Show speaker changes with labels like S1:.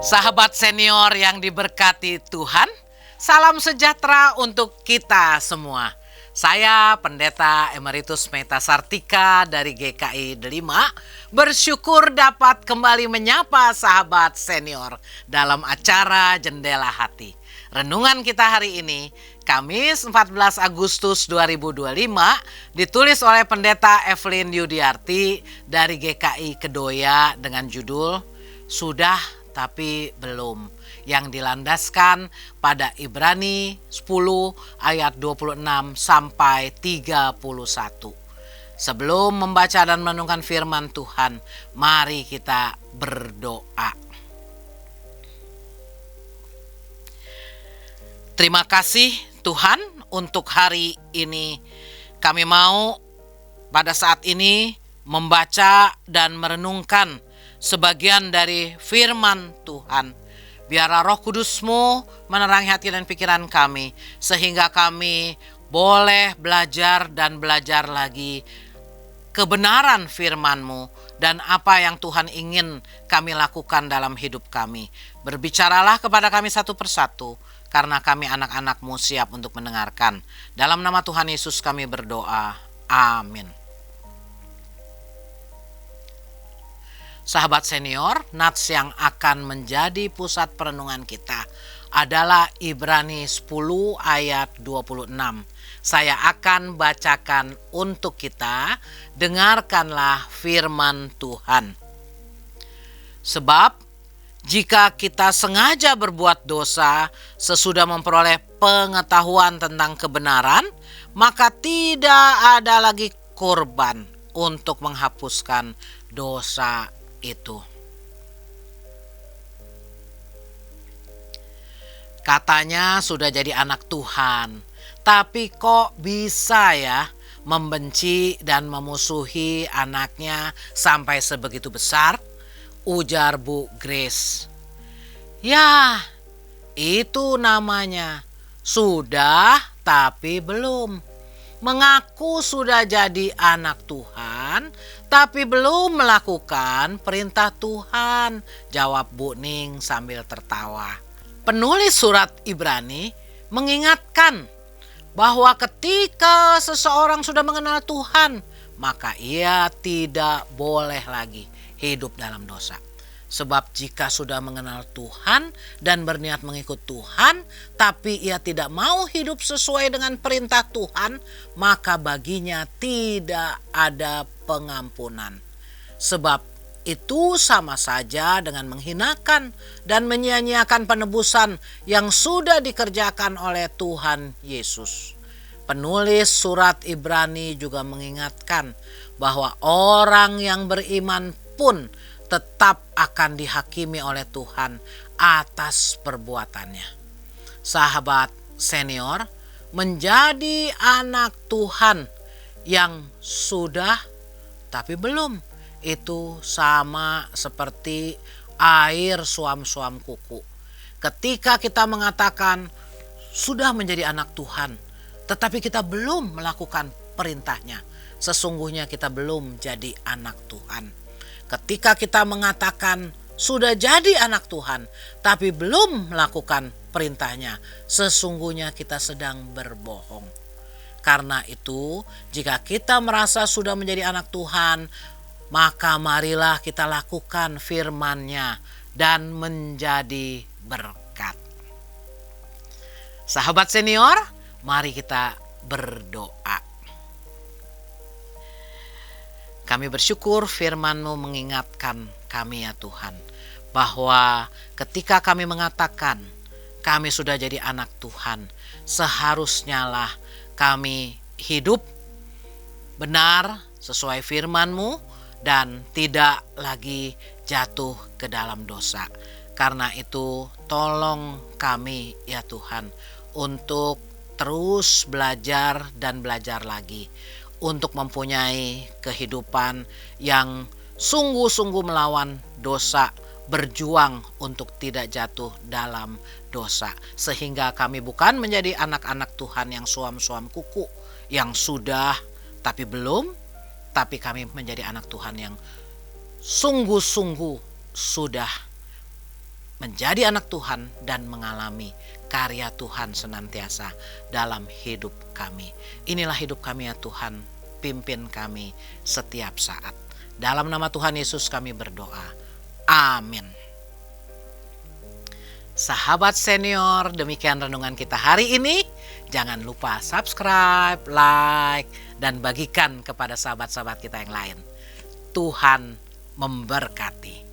S1: Sahabat senior yang diberkati Tuhan, salam sejahtera untuk kita semua. Saya Pendeta Emeritus Meta Sartika dari GKI Delima bersyukur dapat kembali menyapa sahabat senior dalam acara Jendela Hati. Renungan kita hari ini, Kamis 14 Agustus 2025, ditulis oleh Pendeta Evelyn Yudiarti dari GKI Kedoya dengan judul Sudah Tapi Belum, yang dilandaskan pada Ibrani 10 ayat 26 sampai 31. Sebelum membaca dan merenungkan firman Tuhan, mari kita berdoa. Terima kasih Tuhan untuk hari ini. Kami mau pada saat ini membaca dan merenungkan sebagian dari firman Tuhan. Biarlah Roh Kudus-Mu menerangi hati dan pikiran kami, sehingga kami boleh belajar dan belajar lagi kebenaran firman-Mu dan apa yang Tuhan ingin kami lakukan dalam hidup kami. Berbicaralah kepada kami satu persatu, karena kami anak-anak-Mu siap untuk mendengarkan. Dalam nama Tuhan Yesus kami berdoa. Amin. Sahabat senior, nats yang akan menjadi pusat perenungan kita adalah Ibrani 10 ayat 26. Saya akan bacakan untuk kita, dengarkanlah firman Tuhan. Sebab jika kita sengaja berbuat dosa sesudah memperoleh pengetahuan tentang kebenaran, maka tidak ada lagi korban untuk menghapuskan dosa itu. Katanya sudah jadi anak Tuhan, tapi kok bisa ya membenci dan memusuhi anaknya sampai sebegitu besar? Ujar Bu Grace. Ya, itu namanya sudah tapi belum. Mengaku sudah jadi anak Tuhan, tapi belum melakukan perintah Tuhan, jawab Bu Ning sambil tertawa. Penulis surat Ibrani mengingatkan bahwa ketika seseorang sudah mengenal Tuhan, maka ia tidak boleh lagi hidup dalam dosa. Sebab jika sudah mengenal Tuhan dan berniat mengikut Tuhan, tapi ia tidak mau hidup sesuai dengan perintah Tuhan, maka baginya tidak ada pengampunan. Sebab itu sama saja dengan menghinakan dan menyia-nyiakan penebusan yang sudah dikerjakan oleh Tuhan Yesus. Penulis surat Ibrani juga mengingatkan bahwa orang yang beriman pun tetap akan dihakimi oleh Tuhan atas perbuatannya. Sahabat senior, menjadi anak Tuhan yang sudah tapi belum, itu sama seperti air suam-suam kuku. Ketika kita mengatakan sudah menjadi anak Tuhan, tetapi kita belum melakukan perintahnya, sesungguhnya kita belum jadi anak Tuhan. Ketika kita mengatakan sudah jadi anak Tuhan, tapi belum melakukan perintahnya, sesungguhnya kita sedang berbohong. Karena itu, jika kita merasa sudah menjadi anak Tuhan, maka marilah kita lakukan firman-Nya dan menjadi berkat. Sahabat senior, mari kita berdoa. Kami bersyukur firman-Mu mengingatkan kami ya Tuhan, bahwa ketika kami mengatakan kami sudah jadi anak Tuhan, seharusnya lah kami hidup benar sesuai firman-Mu dan tidak lagi jatuh ke dalam dosa. Karena itu tolong kami ya Tuhan untuk terus belajar dan belajar lagi, untuk mempunyai kehidupan yang sungguh-sungguh melawan dosa, berjuang untuk tidak jatuh dalam dosa. Sehingga kami bukan menjadi anak-anak Tuhan yang suam-suam kuku, yang sudah tapi belum, tapi kami menjadi anak Tuhan yang sungguh-sungguh sudah menjadi anak Tuhan dan mengalami karya Tuhan senantiasa dalam hidup kami. Inilah hidup kami ya Tuhan, pimpin kami setiap saat. Dalam nama Tuhan Yesus kami berdoa. Amin. Sahabat senior, demikian renungan kita hari ini. Jangan lupa subscribe, like, dan bagikan kepada sahabat-sahabat kita yang lain. Tuhan memberkati.